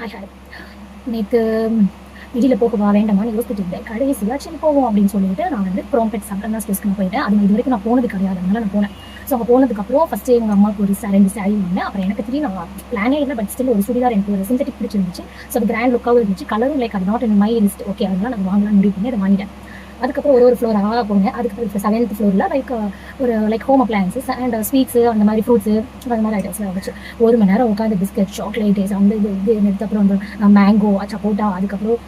Hi hi. நேற்று வெளியில் போகவா வேண்டாமான்னு யோசிச்சுட்டு இருந்தேன். கடைசியாக சரி போவோம் அப்படின்னு சொல்லிட்டு நான் வந்து ப்ரோம்பெட் சங்கரனா ஸ்டேஸ்க்கு நான் போயிட்டேன். அது இது வரைக்கும் நான் போனது கிடையாது, அதனால நான் போனேன். ஸோ அங்கே போனதுக்கப்புறம் ஃபஸ்ட்டு எங்கள் அம்மாவுக்கு ஒரு 2 சாரீ வாங்கினேன். அப்புறம் எனக்கு தெரியும் நான் பிளானே இல்லை, பட் ஸ்டில் ஒரு சுடிதார் எனக்கு ஒரு சிந்தட்டிக் பிடிச்சிருந்துச்சு. ஸோ அது கிராண்ட் லுக்காகவும் இருந்துச்சு, கலரும் லைக் அது not in my list. Okay, அதனால நான் வாங்கலாம்னு முடிவு பண்ணி அதை வாங்கிட்டேன். அதுக்கப்புறம் ஒரு ஃப்ளோராக போனேன். அதுக்கப்புறம் 7th ஃப்ளோரில் like home appliances and sweets, அந்த மாதிரி ஃப்ரூட்ஸு, அந்த மாதிரி ஐட்டம்ஸ்லாம் இருந்துச்சு. 1 மணி நேரம் உட்காந்து பிஸ்கட், சாக்லேட்ஸ், அந்த இது அதுக்கப்புறம் வந்து மேங்கோ, சப்போட்டா, அதுக்கப்புறம்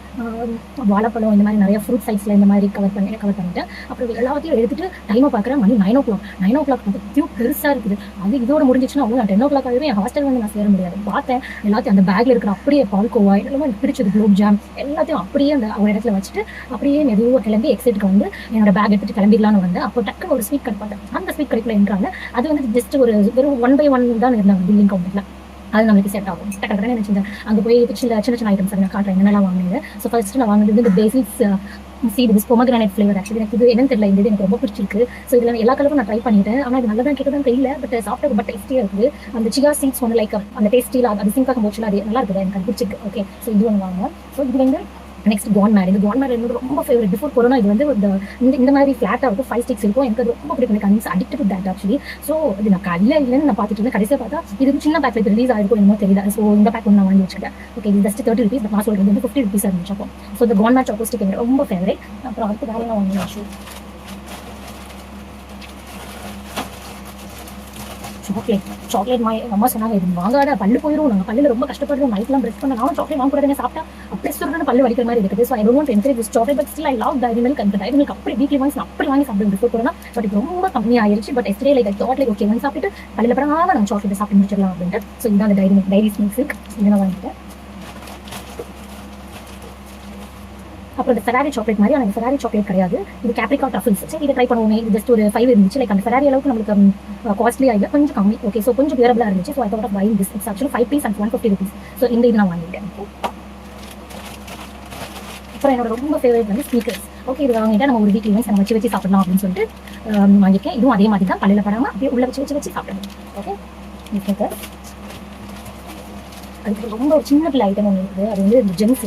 வாழைப்பழம், இந்த மாதிரி நிறைய ஃப்ரூட் சைட்ஸில் இந்த மாதிரி கவர் பண்ணிட்டேன். அப்புறம் எல்லாத்தையும் எடுத்துகிட்டு டைமை பார்க்குறேன். மணி 9 o'clock. 9 o'clock பற்றியும் பெருசாக இருக்குது. அது இதோட முடிஞ்சிச்சுன்னா அவ்வளோ நான் 10 o'clock ஆகிடும். என் ஹாஸ்டல் வந்து நான் சேர முடியாது. பார்த்தேன் எல்லாத்தையும் அந்த பேக்கில் இருக்கிற அப்படியே பால்கோவா எல்லாமே எனக்கு பிடிச்சது, குலோப் ஜாம் எல்லாத்தையும் அப்படியே அந்த ஒரு இடத்துல வச்சுட்டு அப்படியே மெதுவாக கிளம்பி எக்ஸைட்டுக்கு வந்து என்னோட பேக் எடுத்துட்டு கிளம்பிடலான்னு வந்து அப்போ டக்குன்னு ஒரு ஸ்வீட் கடை பார்த்தேன். அந்த ஸ்வீட் கடைக்குள்ள என்றாங்க. அது வந்து ஜஸ்ட் ஒரு வெறும் 1 by 1 தான் இருந்தாங்க பில்லிங் கவுண்டரில். அது நம்மளுக்கு செட் ஆகும். டக்குன்னு நினச்சிருந்தேன் அங்கே போய் சின்ன சின்ன ஐட்டம்ஸ் நான் காட்டுறேன் என்னெல்லாம் வாங்கினேன். ஸோ ஃபர்ஸ்ட் நான் வாங்கினது இந்த basics seat pomegranate flavour. Actually எனக்கு இது என்னன்னு தெரியல, இந்த இது எனக்கு ரொம்ப பிடிச்சிருக்கு. ஸோ இதில் எல்லா கலரும் நான் ட்ரை பண்ணிட்டேன். ஆனால் இது நல்லதான் கேட்கதான் தெரியல, பட் சாப்பிட்டா ரொம்ப டேஸ்டியாக இருக்குது. அந்த சியா சீட்ஸ் ஒன்று லைக் அந்த டேஸ்ட்டில் அது சிங்காக போச்சுல, அது நல்லா இருக்குது, எனக்கு அது பிடிச்சிருக்கு. ஓகே, ஸோ இது ஒன்று வாங்க. ஸோ இது வந்து நெக்ஸ்ட் கான்மேட். இந்த கான்மேட் என்னோட ரொம்ப ஃபேவரட். பிஃபோர் கொரோனா இது வந்து இந்த மாதிரி ஃப்ளாட்டாக இருக்கும், 5 sticks இருக்கும். எனக்கு அது ரொம்ப பிடிக்கும். எனக்கு addict to that actually. So இது நான் இல்லைன்னு நான் பார்த்துட்டு இருந்தேன். கடைசியாக பார்த்தா இது சின்ன பேக்கில் இப்போ ரிலீஸ் ஆகிருக்கும் என்னமோ தெரியல. ஸோ இந்த பேக் ஒன்று நான் வாங்கி வச்சுருக்கேன். ஓகே, இது ஜஸ்ட் 30 rupees. நான் சொல்கிறது வந்து 50 rupees இருந்துச்சு அப்போ. ஸோ இந்த கான்மேட் சாக்கோ ஸ்டிக் எனக்கு ரொம்ப ஃபேவரட். அப்புறம் அதுக்கு வேலை நான் வாங்கி வச்சு சாக்லேட் அம்மா சொன்னாங்க இது வாங்காத, பல்லு போயிடும், நாங்கள் பல்லில் ரொம்ப கஷ்டப்படுறோம், நைட்லாம் ப்ரெஸ் பண்ண. நானும் சாக்லேட் வாங்கக்கூடாதுன்னு சாப்பிட்டா அப்படியே சொல்லிட்டு பல்லு வலிக்கிற மாதிரி இருக்குது. So I don't want to encourage this chocolate, but still I love Dairy Milk. அந்த டைரி மில்க் அப்படி வீக்லி ஒன்ஸ் நான் அப்படி வாங்கி சாப்பிடுவேன் பிஃபோர் கொரோனா. பட் இது ரொம்ப கம்மியாயிருச்சு. But yesterday like I thought like okay, வந்து சாப்பிட்டு பல்லில் படாமல் நம்ம சாக்லேட் சாப்பிட்டு முடிச்சிடலாம் அப்படின்ட்டு. ஸோ இதுதான் அந்த டைரி மில்க் இதை நான் வாங்கிட்டேன். அப்புறம் இந்த ஃபெராரி சாக்லேட் மாதிரி, ஆனால் ஃபெராரி சாக்லேட் கிடையாது, இது கேப்ரிகா ட்ரஃபிள்ஸ். சரி, இதை ட்ரை பண்ணுவோமே. இது ஜஸ்ட் ஒரு 5 இருந்துச்சு. லைக் அந்த ஃபெராரி அளவுக்கு நம்மளுக்கு காஸ்ட்லி ஆகிடும், கொஞ்சம் கம்மி. ஓகே, ஸோ கொஞ்சம் டியூரபிளாக இருந்துச்சு. So I thought of buying this. It's actually 5 piece and 150 rupees. So இந்த இது நான் வாங்கிட்டேன். அப்புறம் என்னோட ரொம்ப ஃபேவரட் வந்து ஸ்னீக்கர்ஸ். ஓகே, இது வாங்கிட்டா நம்ம ஒரு வீக்லி ஒன்ஸ் நம்ம வச்சு சாப்பிடலாம் அப்படின்னு சொல்லிட்டு வாங்கியிருக்கேன். இதுவும் அதே மாதிரி தான், பல்லில் படாமல் அப்படியே உள்ள வச்சு சாப்பிடணும். Okay, sneakers. அதுக்கு ரொம்ப ஒரு சின்ன பிள்ளை ஐட்டம் ஒன்று இருக்குது. அது வந்து இந்த ஜெம்ஸ்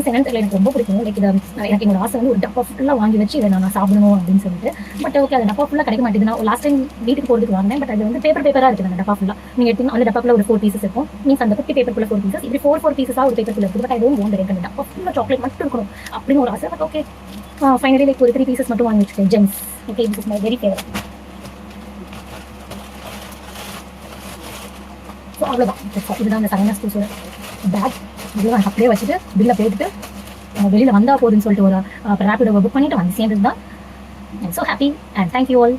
என்னன்னு தெரியல, எனக்கு ரொம்ப பிடிக்கும். லைக் இதை எனக்கு என்னோட ஆசை வந்து ஒரு டப்பா ஃபுல்லாக வாங்கி வச்சு இதை நான் சாப்பிடணும் அப்படின்னு சொல்லிட்டு. பட் ஓகே, அந்த டப்பா ஃபுல்லாக கிடைக்க மாட்டேங்குது. நான் லாஸ்ட் டைம் வீட்டுக்கு போகிறதுக்கு வாங்கினேன். பட் அது வந்து பேப்பராக இருக்குது அந்த டப்பா ஃபுல்லாக. நீங்கள் எடுத்தீங்கன்னா அந்த டப்பாக்குள்ள ஒரு 4 pieces இருக்கும். மீன்ஸ் அந்த 50 பேப்பருக்குள்ள 4 pieces, இப்படி 4 pieces ஒரு பேப்பருக்குள்ள இருக்குது. பட் ஐ டோன்ட் வாண்ட் எனக்கு அந்த டப்பா ஃபுல்லாக சாக்லேட் மட்டும் இருக்கணும் அப்படின்னு ஒரு ஆசை. பட் ஓகே, ஃபைனலி லைக் ஒரு 3 pieces மட்டும் வாங்கி வச்சுக்கேன் gems. Okay, this is my very favourite. So அவ்வளோதான், இதுதான் அந்த சரவணா ஸ்டோர்ஸோட பேக். இதெல்லாம் அப்படியே வச்சுட்டு பில்லை போட்டுட்டு வெளியில் வந்தால் போதுன்னு சொல்லிட்டு ஒரு ரேபிடோ புக் பண்ணிவிட்டு வந்து சேர்ந்தது தான். I'm so happy and thank you all.